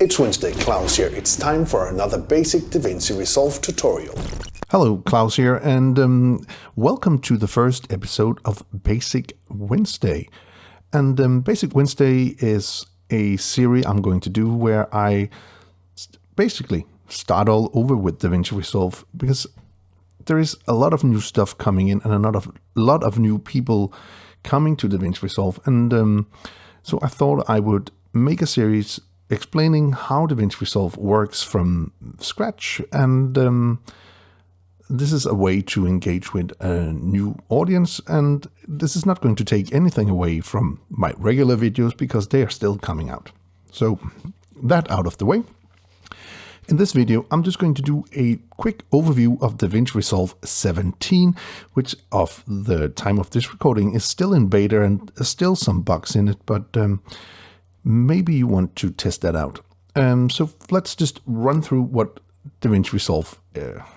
It's Wednesday, Klaus here. It's time for another basic Davinci Resolve tutorial. Hello, Klaus here, and welcome to the first episode of Basic Wednesday. And Basic Wednesday is a series I'm going to do where I basically start all over with Davinci Resolve, because there is a lot of new stuff coming in and a lot of new people coming to Davinci Resolve. And so I thought I would make a series explaining how Davinci Resolve works from scratch, and this is a way to engage with a new audience, and this is not going to take anything away from my regular videos because they are still coming out. So that out of the way. In this video, I'm just going to do a quick overview of Davinci Resolve 17, which of the time of this recording is still in beta and still some bugs in it, but maybe you want to test that out. So let's just run through what Davinci Resolve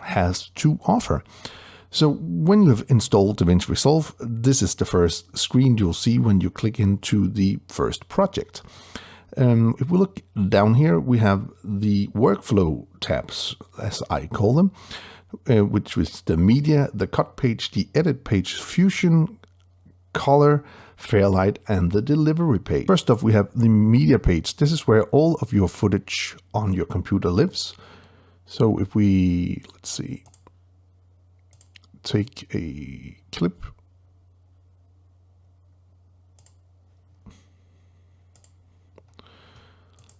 has to offer. So when you have installed Davinci Resolve, this is the first screen you'll see when you click into the first project. If we look down here, we have the workflow tabs, as I call them, which is the media, the cut page, the edit page, fusion, color, Fairlight, and the delivery page. First off, we have the media page. This is where all of your footage on your computer lives. So if we, let's see, take a clip.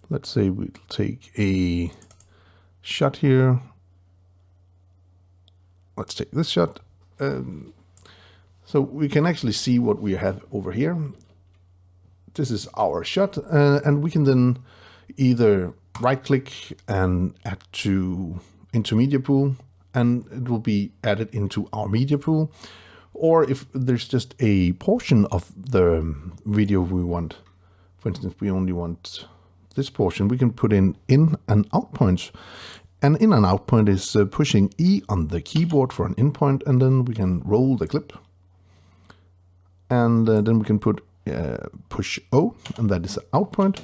Let's say we'll take a shot here. Let's take this shot. So we can actually see what we have over here. This is our shot, and we can then either right click and add into media pool, and it will be added into our media pool. Or if there's just a portion of the video we want, for instance, we only want this portion, we can put in and out points. And in and out point is pushing E on the keyboard for an in point, and then we can roll the clip. And then we can put push O, and that is the out point.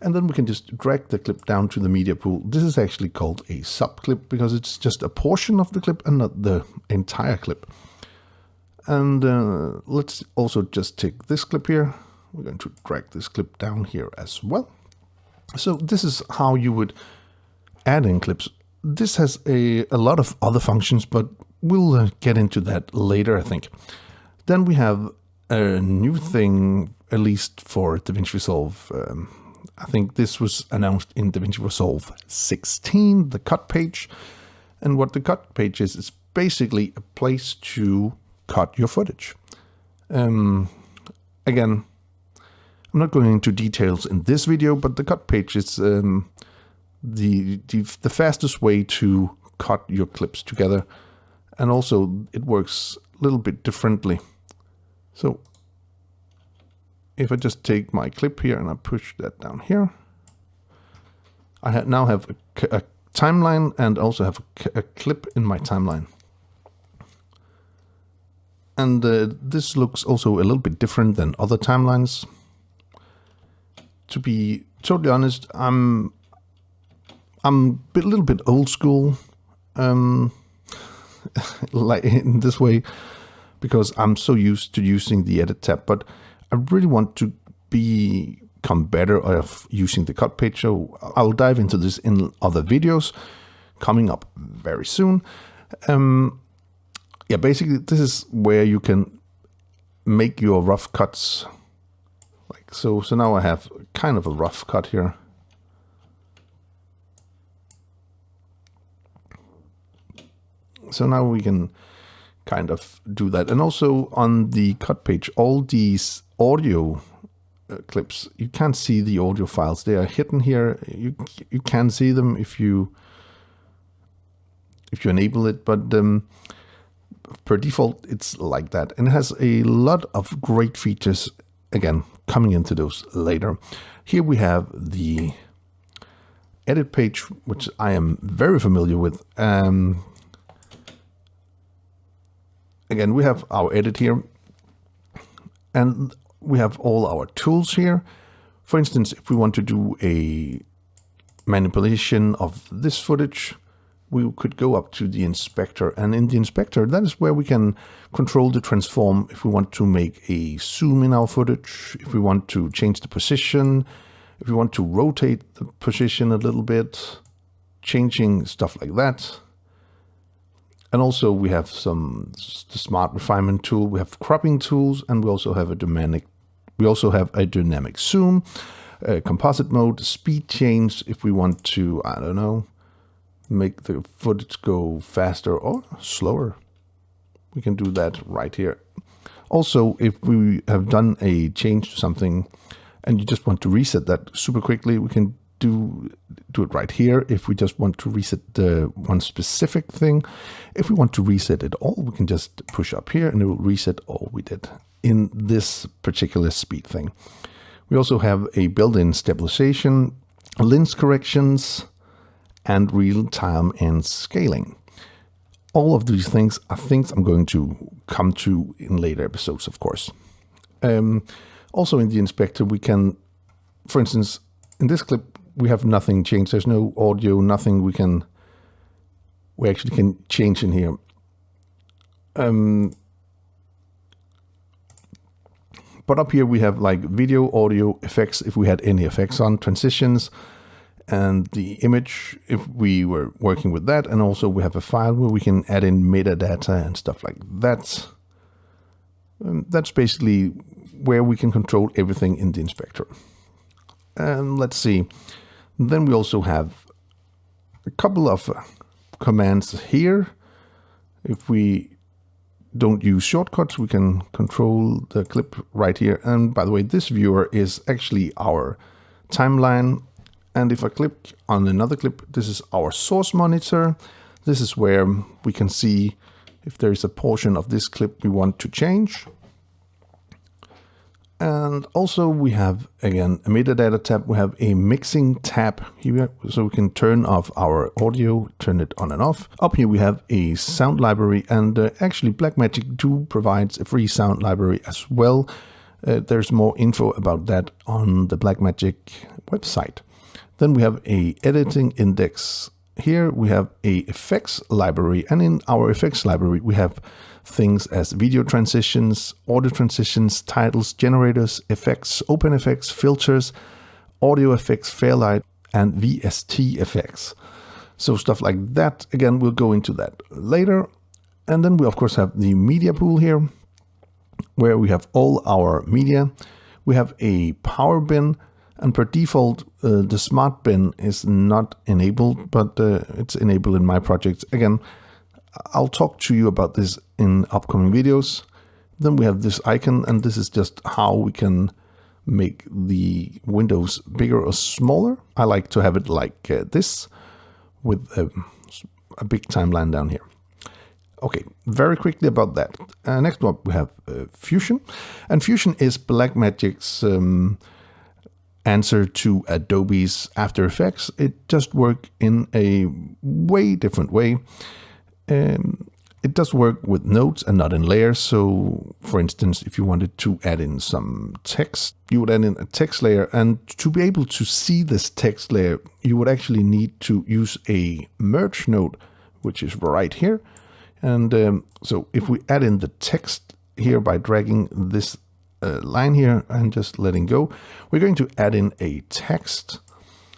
And then we can just drag the clip down to the media pool. This is actually called a sub clip because it's just a portion of the clip and not the entire clip. And let's also just take this clip here. We're going to drag this clip down here as well. So this is how you would add in clips. This has a lot of other functions, but we'll get into that later, I think. Then we have a new thing, at least for Davinci Resolve. I think this was announced in Davinci Resolve 16, the cut page. And what the cut page is basically a place to cut your footage. Again, I'm not going into details in this video, but the cut page is the fastest way to cut your clips together. And also it works a little bit differently. So if I just take my clip here and I push that down here, I now have a timeline and also have a clip in my timeline. And this looks also a little bit different than other timelines. To be totally honest, I'm a little bit old school, like in this way, because I'm so used to using the edit tab, but I really want to become better of using the cut page. So I'll dive into this in other videos coming up very soon. Yeah, basically this is where you can make your rough cuts. Like so now I have kind of a rough cut here. So now we can kind of do that. And also on the cut page, all these audio clips, you can't see the audio files. They are hidden here. You can see them if you enable it, but per default it's like that. And it has a lot of great features, again, coming into those later. Here we have the edit page, which I am very familiar with. Again, we have our edit here, and we have all our tools here. For instance, if we want to do a manipulation of this footage, we could go up to the inspector. And in the inspector, that is where we can control the transform if we want to make a zoom in our footage, if we want to change the position, if we want to rotate the position a little bit, changing stuff like that. And also we have the smart refinement tool, we have cropping tools, and we also have a dynamic zoom, composite mode, speed change if we want to, I don't know, make the footage go faster or slower. We can do that right here. Also, if we have done a change to something and you just want to reset that super quickly, we can do it right here. If we just want to reset the one specific thing, if we want to reset it all, we can just push up here and it will reset all we did in this particular speed thing. We also have a built-in stabilization, lens corrections, and real-time and scaling. All of these things are things I'm going to come to in later episodes, of course. Also in the inspector, we can, for instance, in this clip, we have nothing changed. There's no audio, nothing we actually can change in here. But up here we have like video, audio, effects, if we had any effects on, transitions, and the image, if we were working with that. And also we have a file where we can add in metadata and stuff like that. That's basically where we can control everything in the inspector. And let's see. Then we also have a couple of commands here. If we don't use shortcuts, we can control the clip right here. And by the way, this viewer is actually our timeline. And if I click on another clip, this is our source monitor. This is where we can see if there is a portion of this clip we want to change. And also we have, again, a metadata tab. We have a mixing tab here, so we can turn off our audio, turn it on and off. Up here we have a sound library, and actually Blackmagic 2 provides a free sound library as well. There's more info about that on the Blackmagic website. Then we have a editing index. Here we have a effects library, and in our effects library we have things as video transitions, audio transitions, titles, generators, effects, open effects, filters, audio effects, Fairlight, and VST effects. So stuff like that. Again, we'll go into that later. And then we of course have the media pool here, where we have all our media. We have a power bin, and per default, the smart bin is not enabled, but it's enabled in my projects. Again, I'll talk to you about this in upcoming videos. Then we have this icon, and this is just how we can make the windows bigger or smaller. I like to have it like this, with a big timeline down here. Okay, very quickly about that. Next up we have Fusion. And Fusion is Blackmagic's answer to Adobe's After Effects. It just works in a way different way. It does work with nodes and not in layers. So for instance, if you wanted to add in some text, you would add in a text layer, and to be able to see this text layer, you would actually need to use a merge node, which is right here. And so if we add in the text here by dragging this line here and just letting go, we're going to add in a text.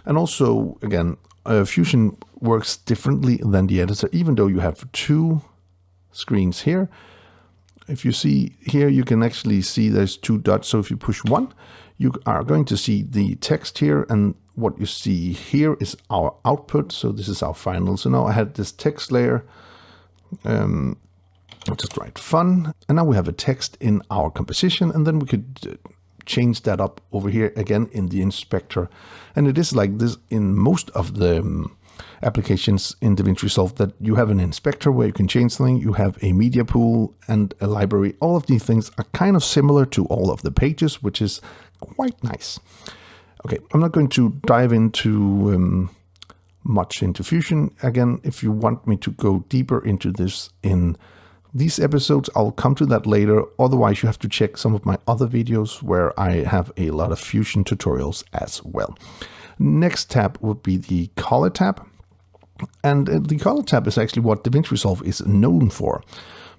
And also, again, Fusion works differently than the editor, even though you have two screens here. If you see here, you can actually see there's two dots. So if you push one, you are going to see the text here, and what you see here is our output. So this is our final. So now I had this text layer. I'll just write fun, and now we have a text in our composition, and then we could change that up over here again in the inspector. And it is like this in most of the applications in Davinci Resolve, that you have an inspector where you can change something, you have a media pool and a library. All of these things are kind of similar to all of the pages, which is quite nice. Okay, I'm not going to dive into much into Fusion. Again, if you want me to go deeper into this in these episodes, I'll come to that later. Otherwise, you have to check some of my other videos where I have a lot of Fusion tutorials as well. Next tab would be the color tab. And the color tab is actually what Davinci Resolve is known for,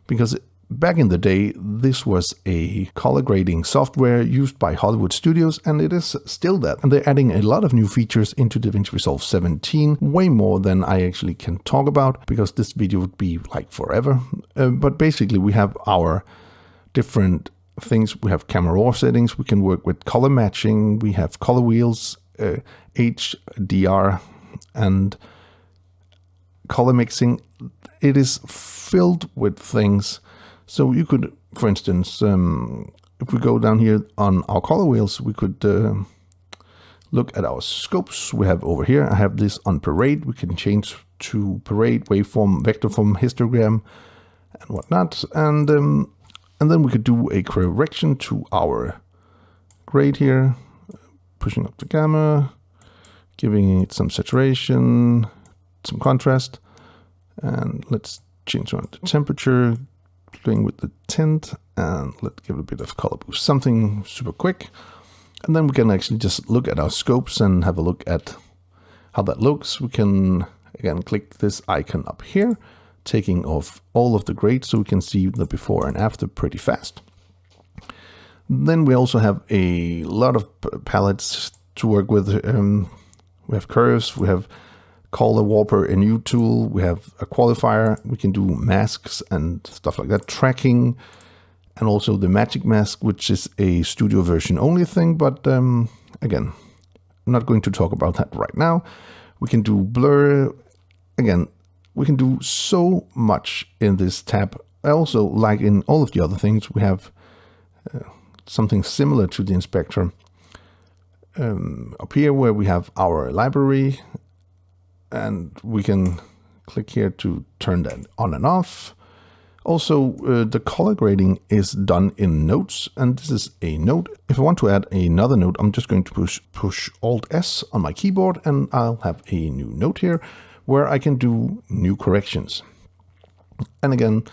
because back in the day, this was a color grading software used by Hollywood studios, and it is still that. And they're adding a lot of new features into Davinci Resolve 17, way more than I actually can talk about, because this video would be like forever. But basically, we have our different things. We have camera raw settings. We can work with color matching. We have color wheels, HDR, and color mixing. It is filled with things. So you could, for instance, if we go down here on our color wheels, we could look at our scopes we have over here. I have this on parade. We can change to parade, waveform, vector form, histogram, and whatnot. And then we could do a correction to our grade here, pushing up the gamma, giving it some saturation, some contrast, and let's change around the temperature, playing with the tint, and let's give it a bit of color boost, something super quick. And then we can actually just look at our scopes and have a look at how that looks. We can again click this icon up here, taking off all of the grades so we can see the before and after pretty fast. Then we also have a lot of palettes to work with. We have curves, we have color warper, a new tool, we have a qualifier, we can do masks and stuff like that, tracking, and also the magic mask, which is a studio version only thing, but again, I'm not going to talk about that right now. We can do blur. Again, we can do so much in this tab. Also, like in all of the other things, we have something similar to the inspector up here, where we have our library, and we can click here to turn that on and off. Also, the color grading is done in notes, and this is a note. If I want to add another note, I'm just going to push Alt-S on my keyboard, and I'll have a new note here where I can do new corrections. And again,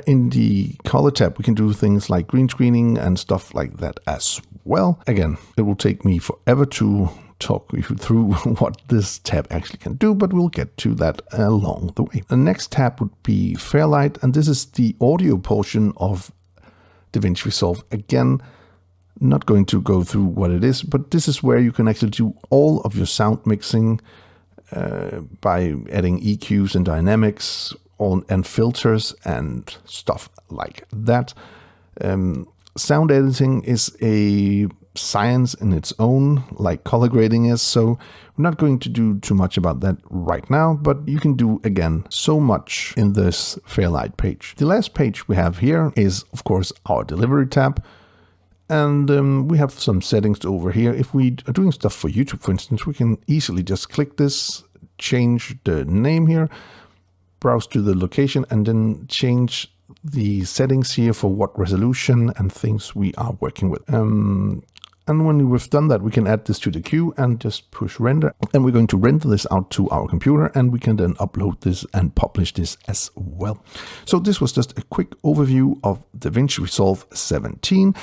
in the color tab, we can do things like green screening and stuff like that as well. Again, it will take me forever to talk you through what this tab actually can do, but we'll get to that along the way. The next tab would be Fairlight, and this is the audio portion of Davinci Resolve. Again, not going to go through what it is, but this is where you can actually do all of your sound mixing by adding EQs and dynamics and filters and stuff like that. Sound editing is a science in its own, like color grading is, so we're not going to do too much about that right now, but you can do, again, so much in this Fairlight page. The last page we have here is, of course, our delivery tab, and we have some settings over here. If we are doing stuff for YouTube, for instance, we can easily just click this, change the name here, browse to the location, and then change the settings here for what resolution and things we are working with. And when we've done that, we can add this to the queue and just push render. And we're going to render this out to our computer, and we can then upload this and publish this as well. So this was just a quick overview of Davinci Resolve 17.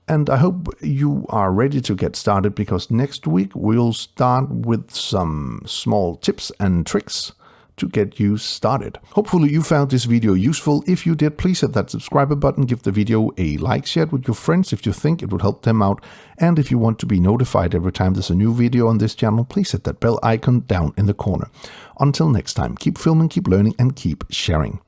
And I hope you are ready to get started, because next week we'll start with some small tips and tricks to get you started. Hopefully you found this video useful. If you did, please hit that subscribe button, give the video a like, share it with your friends if you think it would help them out. And if you want to be notified every time there's a new video on this channel, please hit that bell icon down in the corner. Until next time, keep filming, keep learning, and keep sharing.